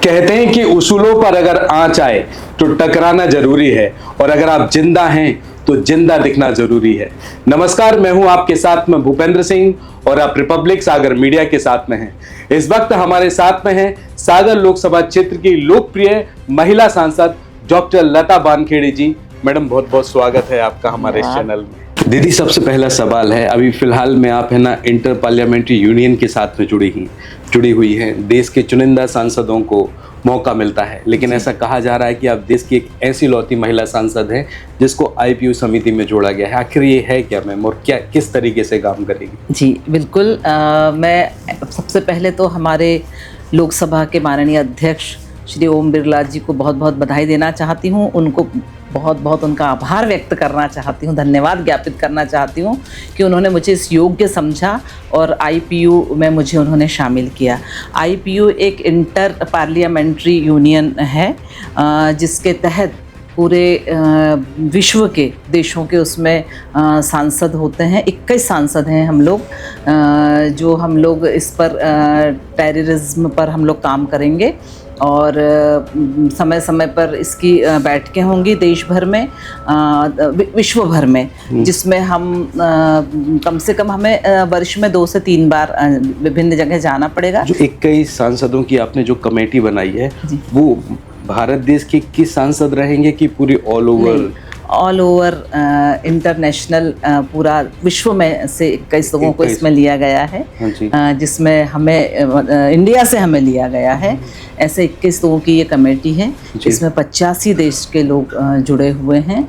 कहते हैं कि उसूलों पर अगर आंच आए तो टकराना जरूरी है, और अगर आप जिंदा हैं तो जिंदा दिखना जरूरी है। नमस्कार, मैं हूं आपके साथ में भूपेंद्र सिंह और आप रिपब्लिक सागर मीडिया के साथ में हैं। इस वक्त हमारे साथ में हैं सागर लोकसभा क्षेत्र की लोकप्रिय महिला सांसद डॉक्टर लता बानखेड़े जी। मैडम, बहुत बहुत स्वागत है आपका हमारे इस चैनल में। दीदी, सबसे पहला सवाल है, अभी फिलहाल में आप है ना इंटर पार्लियामेंट्री यूनियन के साथ में जुड़ी हुई हैं। देश के चुनिंदा सांसदों को मौका मिलता है, लेकिन ऐसा कहा जा रहा है कि आप देश की एक ऐसी लौती महिला सांसद हैं जिसको आईपीयू समिति में जोड़ा गया है। आखिर ये है क्या मैम, और क्या किस तरीके से काम करेगी? जी बिल्कुल। मैं सबसे पहले तो हमारे लोकसभा के माननीय अध्यक्ष श्री ओम बिरला जी को बहुत बहुत बधाई देना चाहती हूँ। उनको बहुत बहुत उनका आभार व्यक्त करना चाहती हूँ, धन्यवाद ज्ञापित करना चाहती हूँ कि उन्होंने मुझे इस योग्य समझा और आईपीयू में मुझे उन्होंने शामिल किया। आईपीयू एक इंटर पार्लियामेंट्री यूनियन है जिसके तहत पूरे विश्व के देशों के उसमें सांसद होते हैं। 21 सांसद हैं हम लोग, जो हम लोग इस पर टेररिज्म पर हम लोग काम करेंगे और समय समय पर इसकी बैठकें होंगी देश भर में, विश्व भर में, जिसमें हम कम से कम हमें वर्ष में 2 से 3 बार विभिन्न जगह जाना पड़ेगा। जो 21 सांसदों की आपने जो कमेटी बनाई है, वो भारत देश के किस सांसद रहेंगे कि पूरी ऑल ओवर इंटरनेशनल पूरा विश्व में से 21 लोगों को इसमें लिया गया है, जिसमें हमें इंडिया से हमें लिया गया है। ऐसे 21 लोगों की ये कमेटी है, इसमें 85 देश के लोग जुड़े हुए हैं।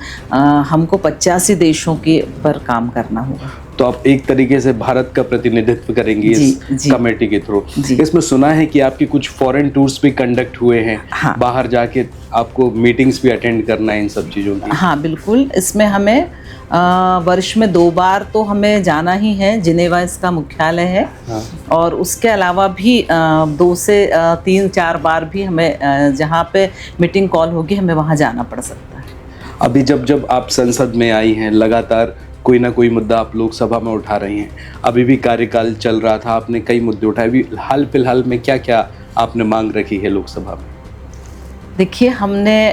हमको 85 देशों के पर काम करना होगा। तो आप एक तरीके से भारत का प्रतिनिधित्व करेंगी इस कमेटी के थ्रू। इसमें सुना है कि आपकी कुछ फॉरेन टूर्स भी कंडक्ट हुए हैं। हाँ। बाहर जाके आपको मीटिंग्स भी अटेंड करना है इन सब चीज़ों की। हाँ बिल्कुल, इसमें हमें वर्ष में 2 बार तो हमें जाना ही है, जिनेवा इसका मुख्यालय है। हाँ। और उसके अलावा भी 2 से 3-4 बार भी हमें जहाँ पे मीटिंग कॉल होगी हमें वहाँ जाना पड़ सकता है। अभी जब आप संसद में आई हैं, लगातार कोई ना कोई मुद्दा आप लोकसभा में उठा रही हैं। अभी भी कार्यकाल चल रहा था, आपने कई मुद्दे उठाए। अभी हाल फिलहाल में क्या क्या आपने मांग रखी है लोकसभा में? देखिए, हमने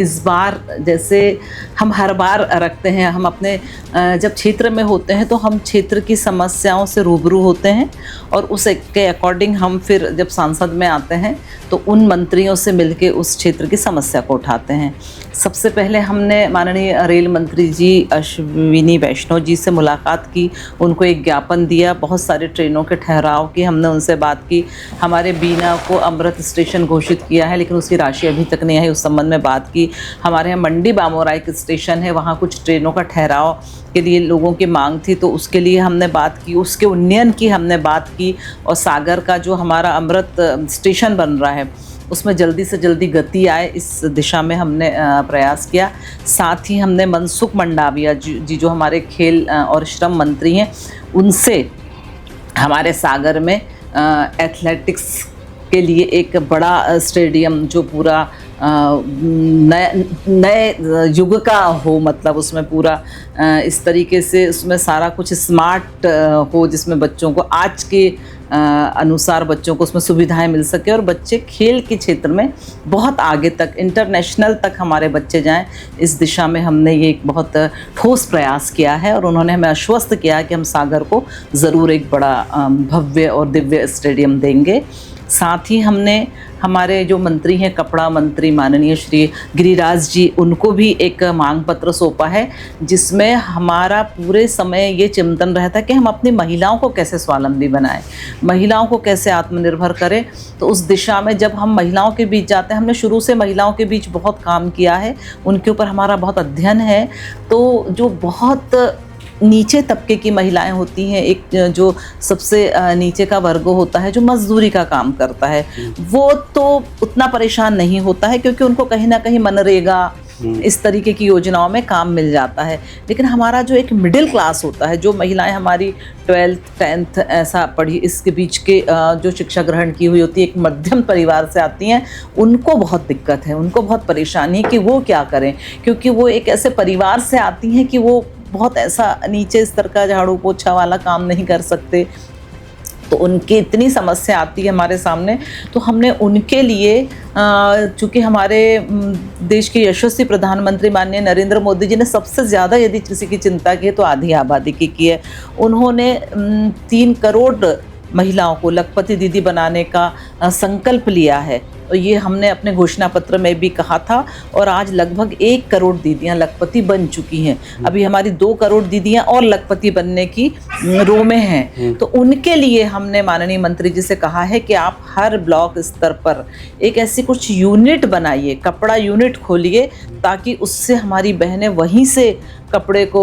इस बार, जैसे हम हर बार रखते हैं, हम अपने जब क्षेत्र में होते हैं तो हम क्षेत्र की समस्याओं से रूबरू होते हैं और उस के अकॉर्डिंग हम फिर जब सांसद में आते हैं तो उन मंत्रियों से मिलके उस क्षेत्र की समस्या को उठाते हैं। सबसे पहले हमने माननीय रेल मंत्री जी अश्विनी वैष्णव जी से मुलाकात की, उनको एक ज्ञापन दिया, बहुत सारे ट्रेनों के ठहराव की हमने उनसे बात की। हमारे बीना को अमृत स्टेशन घोषित किया है लेकिन उसकी राशि अभी तक नहीं आई, उस संबंध में बात की। हमारे यहाँ मंडी बामोराई एक स्टेशन है, वहाँ कुछ ट्रेनों का ठहराव के लिए लोगों की मांग थी तो उसके लिए हमने बात की, उसके उन्नयन की हमने बात की। और सागर का जो हमारा अमृत स्टेशन बन रहा है उसमें जल्दी से जल्दी गति आए, इस दिशा में हमने प्रयास किया। साथ ही हमने मनसुख मंडाविया जी जो हमारे खेल और श्रम मंत्री हैं, उनसे हमारे सागर में एथलेटिक्स के लिए एक बड़ा स्टेडियम जो पूरा नए युग का हो, मतलब उसमें पूरा इस तरीके से उसमें सारा कुछ स्मार्ट हो, जिसमें बच्चों को आज के अनुसार बच्चों को उसमें सुविधाएं मिल सके और बच्चे खेल के क्षेत्र में बहुत आगे तक, इंटरनेशनल तक हमारे बच्चे जाएं। इस दिशा में हमने ये एक बहुत ठोस प्रयास किया है और उन्होंने हमें आश्वस्त किया कि हम सागर को ज़रूर एक बड़ा भव्य और दिव्य स्टेडियम देंगे। साथ ही हमने हमारे जो मंत्री हैं, कपड़ा मंत्री माननीय श्री गिरिराज जी, उनको भी एक मांग पत्र सौंपा है जिसमें हमारा पूरे समय ये चिंतन रहता है कि हम अपनी महिलाओं को कैसे स्वावलंबी बनाएं, महिलाओं को कैसे आत्मनिर्भर करें। तो उस दिशा में जब हम महिलाओं के बीच जाते हैं, हमने शुरू से महिलाओं के बीच बहुत काम किया है, उनके ऊपर हमारा बहुत अध्ययन है। तो जो बहुत नीचे तबके की महिलाएं होती हैं, एक जो सबसे नीचे का वर्ग होता है जो मजदूरी का काम करता है, वो तो उतना परेशान नहीं होता है क्योंकि उनको कहीं ना कहीं मनरेगा इस तरीके की योजनाओं में काम मिल जाता है। लेकिन हमारा जो एक मिडिल क्लास होता है, जो महिलाएं हमारी 12th 10th ऐसा पढ़ी, इसके बीच के जो शिक्षा ग्रहण की हुई होती है, एक मध्यम परिवार से आती हैं, उनको बहुत दिक्कत है, उनको बहुत परेशानी है कि वो क्या करें, क्योंकि वो एक ऐसे परिवार से आती हैं कि वो बहुत ऐसा नीचे स्तर का झाड़ू पोछा वाला काम नहीं कर सकते, तो उनकी इतनी समस्या आती है हमारे सामने, तो हमने उनके लिए चूँकि हमारे देश के यशस्वी प्रधानमंत्री माननीय नरेंद्र मोदी जी ने सबसे ज़्यादा यदि किसी की चिंता की है तो आधी आबादी की है। उन्होंने 3 करोड़ महिलाओं को लखपति दीदी बनाने का संकल्प लिया है। और ये हमने अपने घोषणा पत्र में भी कहा था और आज लगभग 1 करोड़ दीदियां लखपति बन चुकी हैं। अभी हमारी 2 करोड़ दीदियां और लखपति बनने की रो में हैं। तो उनके लिए हमने माननीय मंत्री जी से कहा है कि आप हर ब्लॉक स्तर पर एक ऐसी कुछ यूनिट बनाइए, कपड़ा यूनिट खोलिए, ताकि उससे हमारी बहनें वहीं से कपड़े को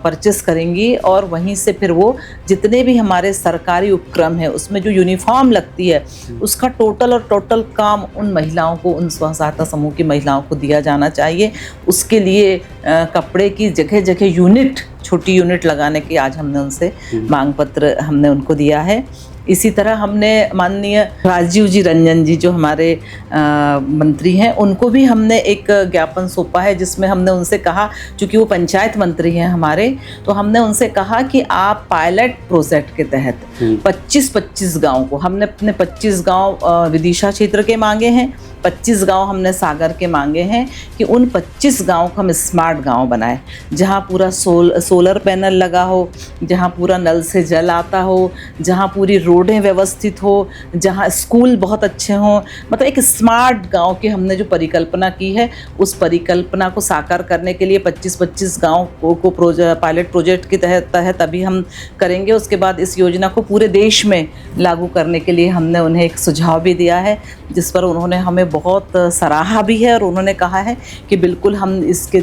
परचेस करेंगी और वहीं से फिर वो जितने भी हमारे सरकारी उपक्रम है उसमें जो यूनिफॉर्म लगती है उसका टोटल काम उन महिलाओं को, उन स्व सहायता समूह की महिलाओं को दिया जाना चाहिए। उसके लिए कपड़े की जगह जगह यूनिट, छोटी यूनिट लगाने की आज हमने उनसे मांग पत्र हमने उनको दिया है। इसी तरह हमने माननीय राजीव जी रंजन जी जो हमारे मंत्री हैं उनको भी हमने एक ज्ञापन सौंपा है, जिसमें हमने उनसे कहा, चूँकि वो पंचायत मंत्री हैं हमारे, तो हमने उनसे कहा कि आप पायलट प्रोजेक्ट के तहत 25-25 गाँव को, हमने अपने 25 गाँव विदिशा क्षेत्र के मांगे हैं, 25 गांव हमने सागर के मांगे हैं, कि उन 25 गांव को हम स्मार्ट गांव बनाएं, जहां पूरा सोलर पैनल लगा हो, जहां पूरा नल से जल आता हो, जहां पूरी रोडें व्यवस्थित हो, जहां स्कूल बहुत अच्छे हों। मतलब एक स्मार्ट गांव की हमने जो परिकल्पना की है, उस परिकल्पना को साकार करने के लिए 25-25 गाँव को पायलट प्रोजेक्ट के तहत अभी हम करेंगे। उसके बाद इस योजना को पूरे देश में लागू करने के लिए हमने उन्हें एक सुझाव भी दिया है, जिस पर उन्होंने हमें बहुत सराहा भी है और उन्होंने कहा है कि बिल्कुल हम इसकी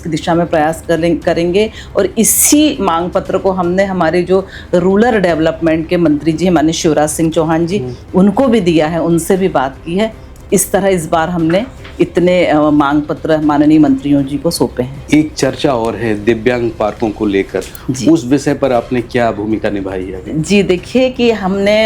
दिशा में प्रयास करेंगे। और इसी मांग पत्र को हमने हमारे जो रूरल डेवलपमेंट के मंत्री जी माननीय शिवराज सिंह चौहान जी, उनको भी दिया है, उनसे भी बात की है। इस तरह इस बार हमने इतने मांग पत्र माननीय मंत्रियों जी को सौंपे हैं। एक चर्चा और है दिव्यांग पार्कों को लेकर, उस विषय पर आपने क्या भूमिका निभाई है? जी देखिए कि हमने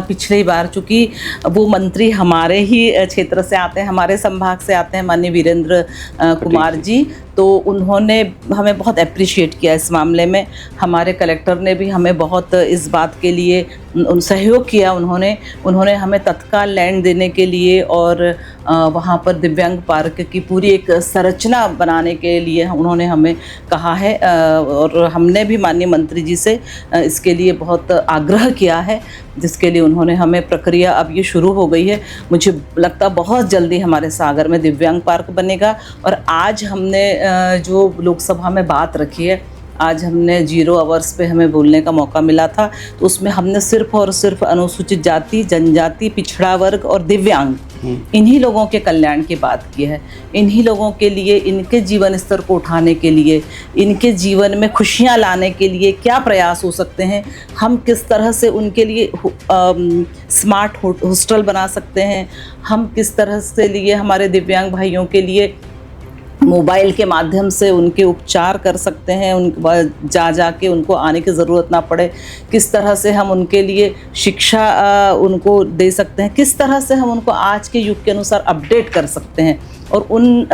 पिछली बार, चूँकि वो मंत्री हमारे ही क्षेत्र से आते हैं, हमारे संभाग से आते हैं, माननीय वीरेंद्र कुमार जी, तो उन्होंने हमें बहुत अप्रिशिएट किया इस मामले में। हमारे कलेक्टर ने भी हमें बहुत इस बात के लिए सहयोग किया। उन्होंने हमें तत्काल लैंड देने के लिए और वहाँ पर दिव्यांग पार्क की पूरी एक संरचना बनाने के लिए उन्होंने हमें कहा है। और हमने भी माननीय मंत्री जी से इसके लिए बहुत आग्रह किया है, जिसके लिए उन्होंने हमें प्रक्रिया, अब ये शुरू हो गई है। मुझे लगता बहुत जल्दी हमारे सागर में दिव्यांग पार्क बनेगा। और आज हमने जो लोकसभा में बात रखी है, आज हमने 0 आवर्स पे हमें बोलने का मौका मिला था, तो उसमें हमने सिर्फ और सिर्फ अनुसूचित जाति, जनजाति, पिछड़ा वर्ग और दिव्यांग, इन्हीं लोगों के कल्याण की बात की है। इन्हीं लोगों के लिए, इनके जीवन स्तर को उठाने के लिए, इनके जीवन में खुशियां लाने के लिए क्या प्रयास हो सकते हैं, हम किस तरह से उनके लिए स्मार्ट हॉस्टल बना सकते हैं, हम किस तरह से लिए हमारे दिव्यांग भाइयों के लिए मोबाइल के माध्यम से उनके उपचार कर सकते हैं, उन जा के उनको आने की ज़रूरत ना पड़े, किस तरह से हम उनके लिए शिक्षा उनको दे सकते हैं, किस तरह से हम उनको आज के युग के अनुसार अपडेट कर सकते हैं, और उन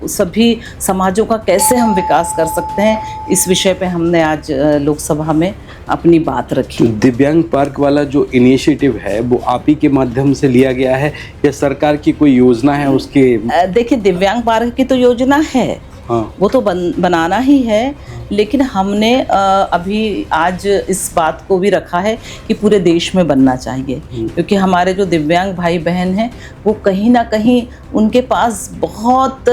सभी समाजों का कैसे हम विकास कर सकते हैं, इस विषय पे हमने आज लोकसभा में अपनी बात रखी। दिव्यांग पार्क वाला जो इनिशिएटिव है वो आप ही के माध्यम से लिया गया है या सरकार की कोई योजना है उसके? देखिए, दिव्यांग पार्क की तो योजना है, हाँ, वो तो बनाना ही है, लेकिन हमने अभी आज इस बात को भी रखा है कि पूरे देश में बनना चाहिए, क्योंकि हमारे जो दिव्यांग भाई बहन हैं वो कहीं ना कहीं उनके पास बहुत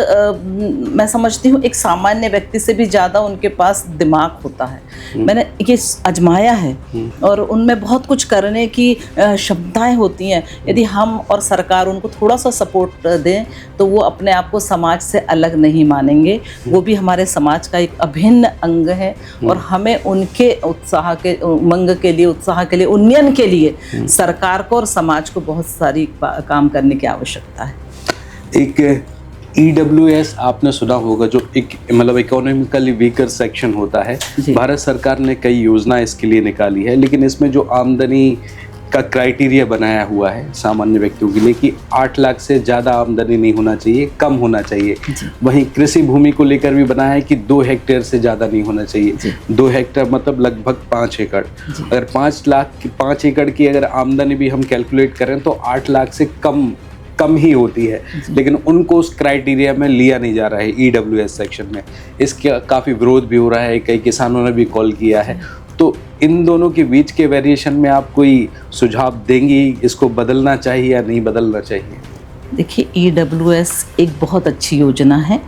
मैं समझती हूँ एक सामान्य व्यक्ति से भी ज़्यादा उनके पास दिमाग होता है। मैंने ये आजमाया है और उनमें बहुत कुछ करने की क्षमताएं होती हैं। यदि हम और सरकार उनको थोड़ा सा सपोर्ट दें तो वो अपने आप को समाज से अलग नहीं मानेंगे, वो भी हमारे समाज का एक अभिन्न अंग है। और हमें उनके उत्साह के उमंग के लिए, उत्साह के लिए, उन्नयन के लिए सरकार को और समाज को बहुत सारी काम करने की आवश्यकता है। एक EWS आपने सुना होगा, जो एक मतलब इकोनॉमिकली वीकर सेक्शन होता है। भारत सरकार ने कई योजना इसके लिए निकाली है, लेकिन इसमें जो आमदनी का क्राइटेरिया बनाया हुआ है सामान्य व्यक्तियों के लिए कि 8 लाख से ज़्यादा आमदनी नहीं होना चाहिए, कम होना चाहिए। वहीं कृषि भूमि को लेकर भी बनाया है कि 2 हेक्टेयर से ज़्यादा नहीं होना चाहिए। 2 हेक्टेयर मतलब लगभग 5 एकड़। अगर 5 एकड़ की अगर आमदनी भी हम कैलकुलेट करें तो 8 लाख से कम ही होती है, लेकिन उनको उस क्राइटेरिया में लिया नहीं जा रहा है EWS सेक्शन में। इसका काफ़ी विरोध भी हो रहा है, कई किसानों ने भी कॉल किया है। तो इन दोनों के बीच के वेरिएशन में आप कोई सुझाव देंगी, इसको बदलना चाहिए या नहीं बदलना चाहिए? देखिए, EWS एक बहुत अच्छी योजना है।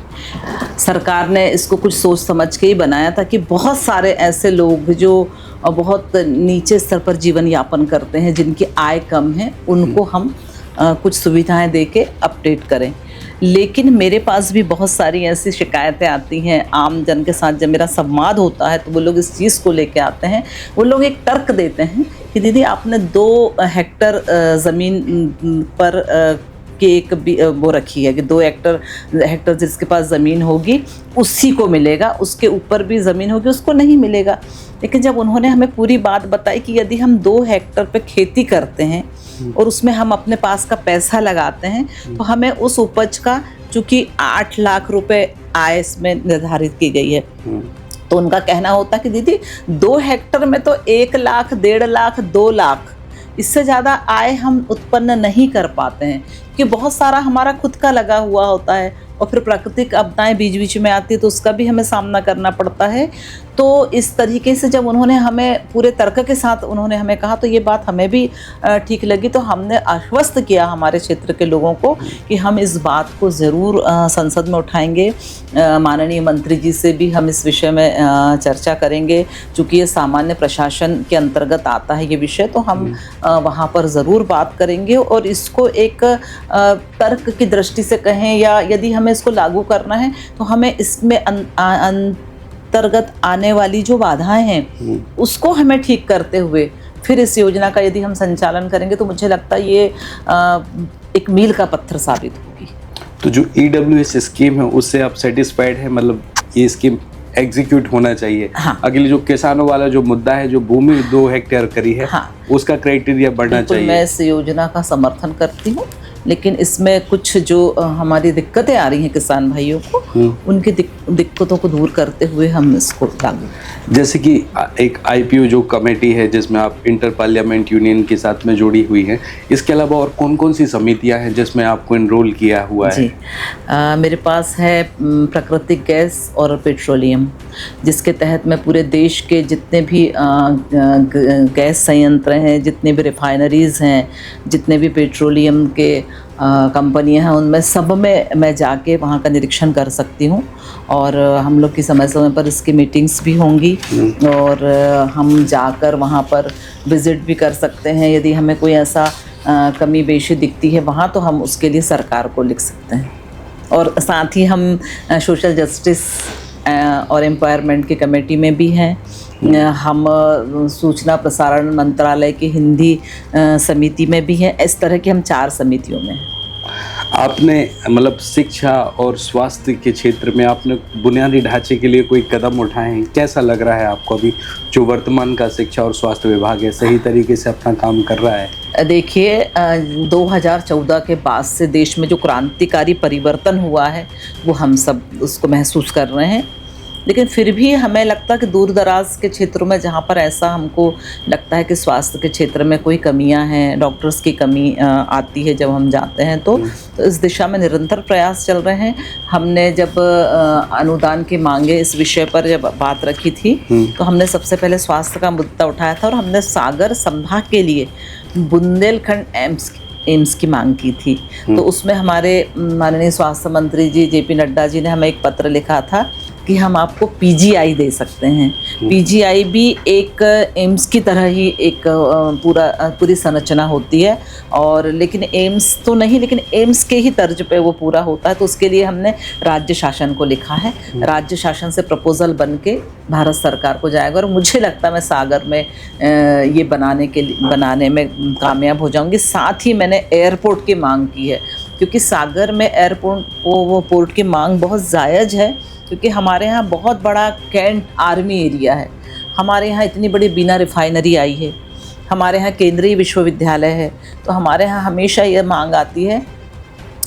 सरकार ने इसको कुछ सोच समझ के ही बनाया था कि बहुत सारे ऐसे लोग जो बहुत नीचे स्तर पर जीवन यापन करते हैं, जिनकी आय कम है, उनको हम कुछ सुविधाएं दे के अपडेट करें। लेकिन मेरे पास भी बहुत सारी ऐसी शिकायतें आती हैं आम जन के साथ। जब मेरा संवाद होता है तो वो लोग इस चीज़ को लेके आते हैं। वो लोग एक तर्क देते हैं कि दीदी आपने 2 हेक्टर ज़मीन पर कि एक वो रखी है कि 2 हेक्टर जिसके पास ज़मीन होगी उसी को मिलेगा, उसके ऊपर भी ज़मीन होगी उसको नहीं मिलेगा। लेकिन जब उन्होंने हमें पूरी बात बताई कि यदि हम 2 हेक्टर पे खेती करते हैं और उसमें हम अपने पास का पैसा लगाते हैं तो हमें उस उपज का, चूँकि 8 लाख रुपए आय इसमें निर्धारित की गई है, तो उनका कहना होता कि दीदी 2 हेक्टर में तो 1 लाख, 1.5 लाख, 2 लाख, इससे ज़्यादा आय हम उत्पन्न नहीं कर पाते हैं कि बहुत सारा हमारा खुद का लगा हुआ होता है और फिर प्राकृतिक आपदाएं बीच बीच में आती है तो उसका भी हमें सामना करना पड़ता है। तो इस तरीके से जब उन्होंने हमें पूरे तर्क के साथ उन्होंने हमें कहा तो ये बात हमें भी ठीक लगी। तो हमने आश्वस्त किया हमारे क्षेत्र के लोगों को कि हम इस बात को ज़रूर संसद में उठाएंगे। माननीय मंत्री जी से भी हम इस विषय में चर्चा करेंगे। चूँकि ये सामान्य प्रशासन के अंतर्गत आता है ये विषय, तो हम वहाँ पर ज़रूर बात करेंगे और इसको एक तर्क की दृष्टि से कहें या यदि हमें इसको लागू करना है तो हमें इसमें अंतर्गत आने वाली जो बाधाएं हैं उसको हमें ठीक करते हुए फिर इस योजना का यदि हम संचालन करेंगे तो मुझे लगता है ये एक मील का पत्थर साबित होगी। तो जो EWS स्कीम है उससे आप सेटिस्फाइड है? मतलब ये स्कीम एग्जीक्यूट होना चाहिए। हाँ। अगले जो किसानों वाला जो मुद्दा है, जो भूमि 2 हेक्टेयर करी है, हाँ, उसका क्राइटेरिया बढ़ना चाहिए। मैं इस योजना का समर्थन करती हूँ, लेकिन इसमें कुछ जो हमारी दिक्कतें आ रही हैं किसान भाइयों को, उनकी दिक्कतों को दूर करते हुए हम इसको लागू। जैसे कि एक IPO जो कमेटी है जिसमें आप इंटर पार्लियामेंट यूनियन के साथ में जुड़ी हुई हैं, इसके अलावा और कौन कौन सी समितियां हैं जिसमें आपको इनरोल किया हुआ है? जी, मेरे पास है प्राकृतिक गैस और पेट्रोलियम, जिसके तहत मैं पूरे देश के जितने भी गैस संयंत्र हैं, जितने भी रिफाइनरीज़ हैं, जितने भी पेट्रोलियम के कंपनियां हैं, उनमें सब में मैं जाके वहाँ का निरीक्षण कर सकती हूँ और हम लोग की समय समय पर इसकी मीटिंग्स भी होंगी और हम जाकर वहाँ पर विज़िट भी कर सकते हैं। यदि हमें कोई ऐसा कमी बेशी दिखती है वहाँ तो हम उसके लिए सरकार को लिख सकते हैं। और साथ ही हम सोशल जस्टिस और एम्पावरमेंट की कमेटी में भी हैं। हम सूचना प्रसारण मंत्रालय की हिंदी समिति में भी हैं। इस तरह की हम 4 समितियों में हैं। आपने मतलब शिक्षा और स्वास्थ्य के क्षेत्र में आपने बुनियादी ढांचे के लिए कोई कदम उठाए हैं? कैसा लग रहा है आपको अभी जो वर्तमान का शिक्षा और स्वास्थ्य विभाग है, सही तरीके से अपना काम कर रहा है? देखिए, 2014 के बाद से देश में जो क्रांतिकारी परिवर्तन हुआ है वो हम सब उसको महसूस कर रहे हैं। लेकिन फिर भी हमें लगता है कि दूर दराज के क्षेत्रों में जहाँ पर ऐसा हमको लगता है कि स्वास्थ्य के क्षेत्र में कोई कमियां हैं, डॉक्टर्स की कमी आती है जब हम जाते हैं तो इस दिशा में निरंतर प्रयास चल रहे हैं। हमने जब अनुदान की मांगे इस विषय पर जब बात रखी थी तो हमने सबसे पहले स्वास्थ्य का मुद्दा उठाया था और हमने सागर संभाग के लिए बुंदेलखंड एम्स की मांग की थी। तो उसमें हमारे माननीय स्वास्थ्य मंत्री जी JP नड्डा जी ने हमें एक पत्र लिखा था कि हम आपको PGI दे सकते हैं। PGI भी एक एम्स की तरह ही एक पूरी संरचना होती है और लेकिन एम्स तो नहीं, लेकिन एम्स के ही तर्ज पे वो पूरा होता है। तो उसके लिए हमने राज्य शासन को लिखा है। राज्य शासन से प्रपोजल बन के भारत सरकार को जाएगा और मुझे लगता है मैं सागर में ये बनाने में कामयाब हो जाऊंगी। साथ ही मैंने एयरपोर्ट की मांग की है, क्योंकि सागर में एयरपोर्ट की मांग बहुत जायज़ है, क्योंकि हमारे यहाँ बहुत बड़ा कैंट आर्मी एरिया है। हमारे यहाँ इतनी बड़ी बीना रिफाइनरी आई है हमारे यहाँ केंद्रीय विश्वविद्यालय है, तो हमारे यहाँ हमेशा ये मांग आती है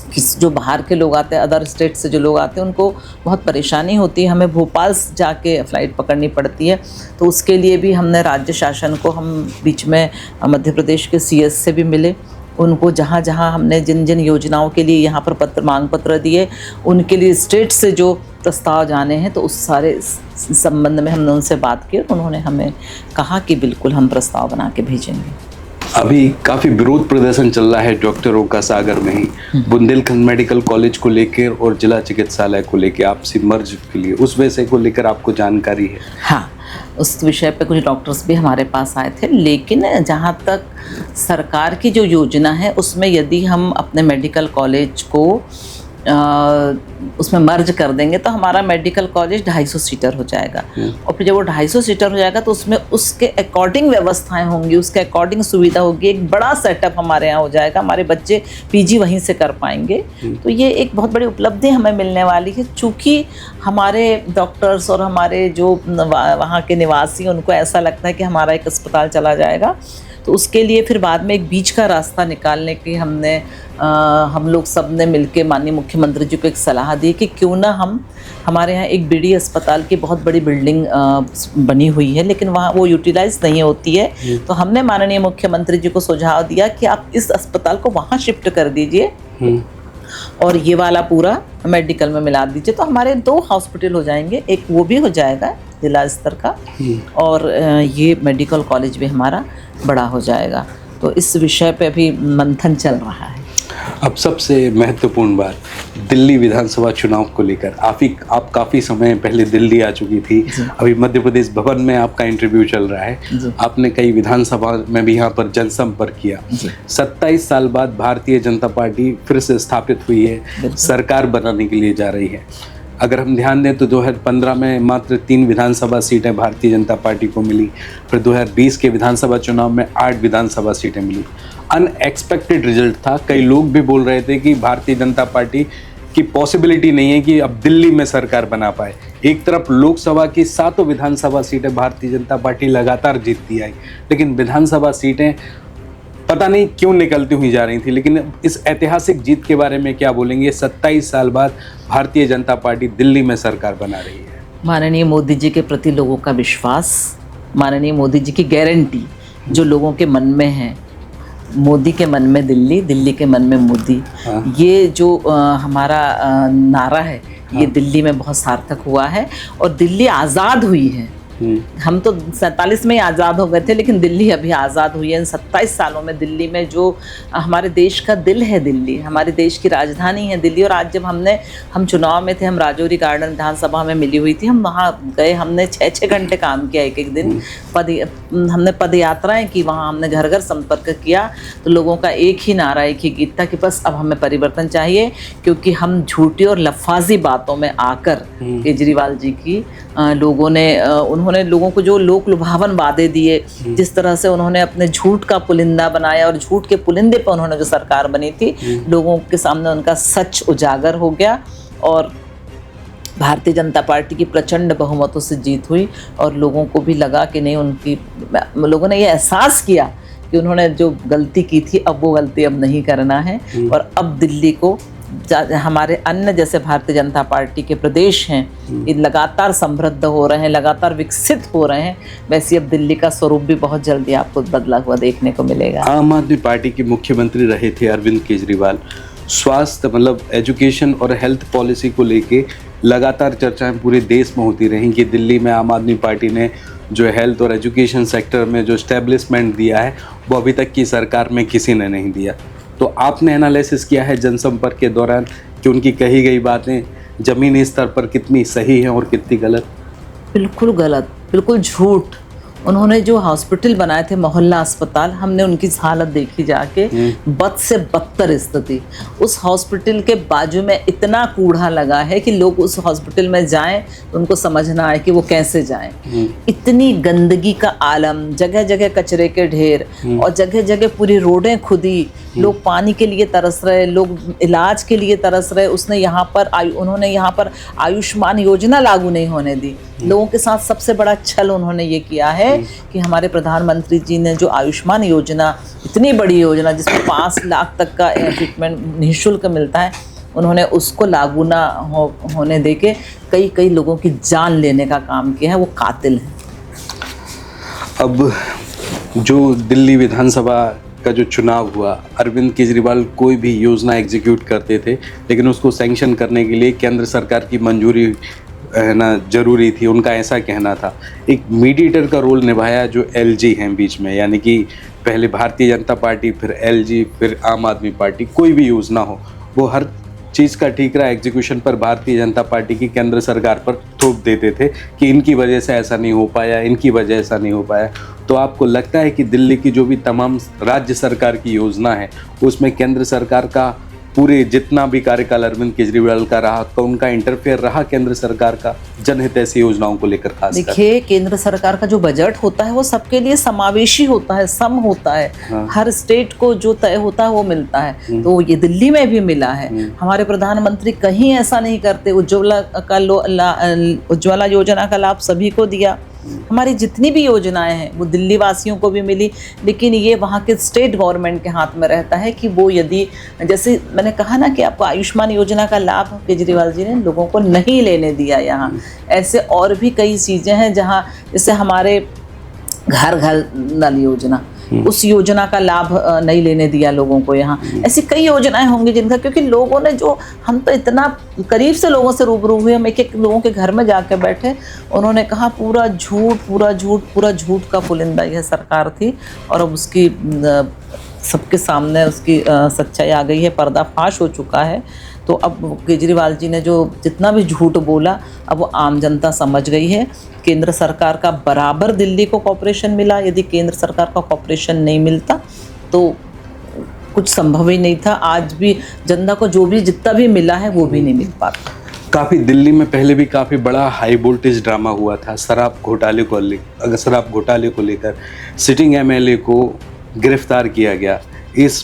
कि जो बाहर के लोग आते हैं, अदर स्टेट से जो लोग आते हैं, उनको बहुत परेशानी होती है, हमें भोपाल जाके फ़्लाइट पकड़नी पड़ती है। तो उसके लिए भी हमने राज्य शासन को, हम बीच में मध्य प्रदेश के सीएस से भी मिले, उनको जहाँ जहाँ हमने जिन जिन योजनाओं के लिए यहाँ पर मांग पत्र दिए, उनके लिए स्टेट से जो प्रस्ताव जाने हैं, तो उस सारे संबंध में हमने उनसे बात की और उन्होंने हमें कहा कि बिल्कुल हम प्रस्ताव बना के भेजेंगे। अभी काफी विरोध प्रदर्शन चल रहा है डॉक्टरों का सागर में ही, बुंदेलखंड मेडिकल कॉलेज को लेकर और जिला चिकित्सालय को लेकर आपसी मर्ज के लिए, उस विषय को लेकर आपको जानकारी है? हाँ, उस विषय पे कुछ डॉक्टर्स भी हमारे पास आए थे, लेकिन जहाँ तक सरकार की जो योजना है उसमें यदि हम अपने मेडिकल कॉलेज को उसमें मर्ज कर देंगे तो हमारा मेडिकल कॉलेज 250 सीटर हो जाएगा। और फिर जब वो 250 सीटर हो जाएगा तो उसमें उसके अकॉर्डिंग व्यवस्थाएं होंगी, उसके अकॉर्डिंग सुविधा होगी, एक बड़ा सेटअप हमारे यहाँ हो जाएगा, हमारे बच्चे पीजी वहीं से कर पाएंगे। तो ये एक बहुत बड़ी उपलब्धि हमें मिलने वाली है, चूँकि हमारे डॉक्टर्स और हमारे जो वहाँ के निवासी, उनको ऐसा लगता है कि हमारा एक अस्पताल चला जाएगा। तो उसके लिए फिर बाद में एक बीच का रास्ता निकालने की हम लोग सब ने मिलकर माननीय मुख्यमंत्री जी को एक सलाह दी कि क्यों ना हमारे यहाँ एक बीडी अस्पताल की बहुत बड़ी बिल्डिंग बनी हुई है, लेकिन वहाँ वो यूटिलाइज नहीं होती है। तो हमने माननीय मुख्यमंत्री जी को सुझाव दिया कि आप इस अस्पताल को वहाँ शिफ्ट कर दीजिए और ये वाला पूरा मेडिकल में मिला दीजिए, तो हमारे 2 हॉस्पिटल हो जाएंगे, एक वो भी हो जाएगा जिला स्तर का और ये मेडिकल कॉलेज भी हमारा बड़ा हो जाएगा। तो इस विषय पे अभी मंथन चल रहा है। अब सबसे महत्वपूर्ण बात, दिल्ली विधानसभा चुनाव को लेकर आप काफ़ी समय पहले दिल्ली आ चुकी थी, अभी मध्य प्रदेश भवन में आपका इंटरव्यू चल रहा है, आपने कई विधानसभा में भी यहाँ पर जनसंपर्क किया। 27 साल बाद भारतीय जनता पार्टी फिर से स्थापित हुई है, सरकार बनाने के लिए जा रही है। अगर हम ध्यान दें तो 2015 में मात्र 3 विधानसभा सीटें भारतीय जनता पार्टी को मिली, फिर 2020 के विधानसभा चुनाव में 8 विधानसभा सीटें मिली। अनएक्सपेक्टेड रिजल्ट था, कई लोग भी बोल रहे थे कि भारतीय जनता पार्टी की पॉसिबिलिटी नहीं है कि अब दिल्ली में सरकार बना पाए। एक तरफ लोकसभा की 7 विधानसभा सीटें भारतीय जनता पार्टी लगातार जीतती आई, लेकिन विधानसभा सीटें पता नहीं क्यों निकलती हुई जा रही थी। लेकिन इस ऐतिहासिक जीत के बारे में क्या बोलेंगे? 27 साल बाद भारतीय जनता पार्टी दिल्ली में सरकार बना रही है। माननीय मोदी जी के प्रति लोगों का विश्वास, माननीय मोदी जी की गारंटी जो लोगों के मन में है, मोदी के मन में दिल्ली, दिल्ली के मन में मोदी, ये जो हमारा नारा है, ये दिल्ली में बहुत सार्थक हुआ है। और दिल्ली आज़ाद हुई है, हम तो 47 में ही आज़ाद हो गए थे, लेकिन दिल्ली अभी आज़ाद हुई है। इन 27 सालों में दिल्ली में जो हमारे देश का दिल है, दिल्ली हमारे देश की राजधानी है दिल्ली। और आज जब हम चुनाव में थे, हम राजौरी गार्डन विधानसभा में मिली हुई थी, हम वहाँ गए, हमने 6-6 घंटे काम किया, एक दिन हमने पद यात्राएँ की, वहाँ हमने घर घर संपर्क किया। तो लोगों का एक ही नारा, एक ही गीत था कि बस अब हमें परिवर्तन चाहिए, क्योंकि हम झूठी और लफाजी बातों में आकर केजरीवाल जी की उन्होंने लोगों को जो लोक लुभावन वादे दिए, जिस तरह से उन्होंने अपने झूठ का पुलिंदा बनाया और झूठ के पुलिंदे पर उन्होंने जो सरकार बनी थी, लोगों के सामने उनका सच उजागर हो गया और भारतीय जनता पार्टी की प्रचंड बहुमतों से जीत हुई। और लोगों को भी लगा कि नहीं, लोगों ने ये एहसास किया कि उन्होंने जो गलती की थी, अब वो गलती अब नहीं करना है। और अब दिल्ली को हमारे अन्य जैसे भारतीय जनता पार्टी के प्रदेश हैं, ये लगातार समृद्ध हो रहे हैं, लगातार विकसित हो रहे हैं, वैसे अब दिल्ली का स्वरूप भी बहुत जल्दी आपको बदला हुआ देखने को मिलेगा। आम आदमी पार्टी के मुख्यमंत्री रहे थे अरविंद केजरीवाल, स्वास्थ्य मतलब एजुकेशन और हेल्थ पॉलिसी को लेके लगातार चर्चाएं पूरे देश में होती रहीं कि दिल्ली में आम आदमी पार्टी ने जो हेल्थ और एजुकेशन सेक्टर में जो एस्टेब्लिशमेंट दिया है, वो अभी तक की सरकार में किसी ने नहीं दिया। तो आपने एनालिसिस किया है जनसंपर्क के दौरान कि उनकी कही गई बातें ज़मीनी स्तर पर कितनी सही हैं और कितनी गलत? बिल्कुल गलत, बिल्कुल झूठ। उन्होंने जो हॉस्पिटल बनाए थे, मोहल्ला अस्पताल, हमने उनकी हालत देखी जाके, बद से बदतर स्थिति। उस हॉस्पिटल के बाजू में इतना कूड़ा लगा है कि लोग उस हॉस्पिटल में जाएं तो उनको समझ ना आए कि वो कैसे जाएं। इतनी गंदगी का आलम, जगह जगह कचरे के ढेर और जगह जगह पूरी रोडें खुदी, लोग पानी के लिए तरस रहे, लोग इलाज के लिए तरस रहे। उन्होंने यहाँ पर आयुष्मान योजना लागू नहीं होने दी। लोगों के साथ सबसे बड़ा छल उन्होंने ये किया है है कि हमारे प्रधानमंत्री जी ने जो आयुष्मान योजना, इतनी बड़ी योजना जिसमें 5 लाख तक का ट्रीटमेंट निःशुल्क मिलता है, उन्होंने उसको लागू ना होने दे के कई लोगों की जान लेने का काम किया है। वो कातिल हैं। अब जो दिल्ली विधानसभा का जो चुनाव हुआ, अरविंद केजरीवाल कोई भी योजना एग्जीक्यूट करते थे, लेकिन उसको सैंक्शन करने के लिए केंद्र सरकार की मंजूरी है ना जरूरी थी, उनका ऐसा कहना था। एक मीडिएटर का रोल निभाया जो एलजी हैं बीच में, यानी कि पहले भारतीय जनता पार्टी, फिर एलजी, फिर आम आदमी पार्टी, कोई भी योजना हो वो हर चीज़ का ठीकरा एग्जीक्यूशन पर भारतीय जनता पार्टी की केंद्र सरकार पर थोप देते थे कि इनकी वजह से ऐसा नहीं हो पाया, इनकी वजह ऐसा नहीं हो पाया। तो आपको लगता है कि दिल्ली की जो भी तमाम राज्य सरकार की योजना है उसमें केंद्र सरकार का पूरे जितना भी कार्यकाल अरविंद केजरीवाल का रहा, तो उनका इंटरफेयर रहा केंद्र सरकार का जनहित ऐसी योजनाओं को लेकर? खास देखिए, केंद्र सरकार का जो बजट होता है वो सबके लिए समावेशी होता है, सम होता है। हाँ। हर स्टेट को जो तय होता है वो मिलता है, तो ये दिल्ली में भी मिला है। हमारे प्रधानमंत्री कहीं ऐसा नहीं करते। उज्ज्वला योजना का लाभ सभी को दिया। हमारी जितनी भी योजनाएं हैं वो दिल्ली वासियों को भी मिली, लेकिन ये वहाँ के स्टेट गवर्नमेंट के हाथ में रहता है कि वो यदि, जैसे मैंने कहा ना कि आपको आयुष्मान योजना का लाभ केजरीवाल जी ने लोगों को नहीं लेने दिया। यहाँ ऐसे और भी कई चीज़ें हैं जहाँ, जैसे हमारे घर घर नल योजना, उस योजना का लाभ नहीं लेने दिया लोगों को। यहाँ ऐसी कई योजनाएं होंगी जिनका, क्योंकि लोगों ने जो, हम तो इतना करीब से लोगों से रूबरू हुए, हम एक लोगों के घर में जाके बैठे, उन्होंने कहा पूरा झूठ का पुलिंदा यह सरकार थी, और अब उसकी सबके सामने उसकी सच्चाई आ गई है, पर्दाफाश हो चुका है। तो अब केजरीवाल जी ने जो जितना भी झूठ बोला, अब वो आम जनता समझ गई है। केंद्र सरकार का बराबर दिल्ली को कॉर्पोरेशन मिला। यदि केंद्र सरकार का कॉर्पोरेशन नहीं मिलता तो कुछ संभव ही नहीं था। आज भी जनता को जो भी जितना भी मिला है वो भी नहीं मिल पाता। काफ़ी दिल्ली में पहले भी काफ़ी बड़ा हाई वोल्टेज ड्रामा हुआ था शराब घोटाले को लेकर। सिटिंग एमएलए को गिरफ्तार किया गया। इस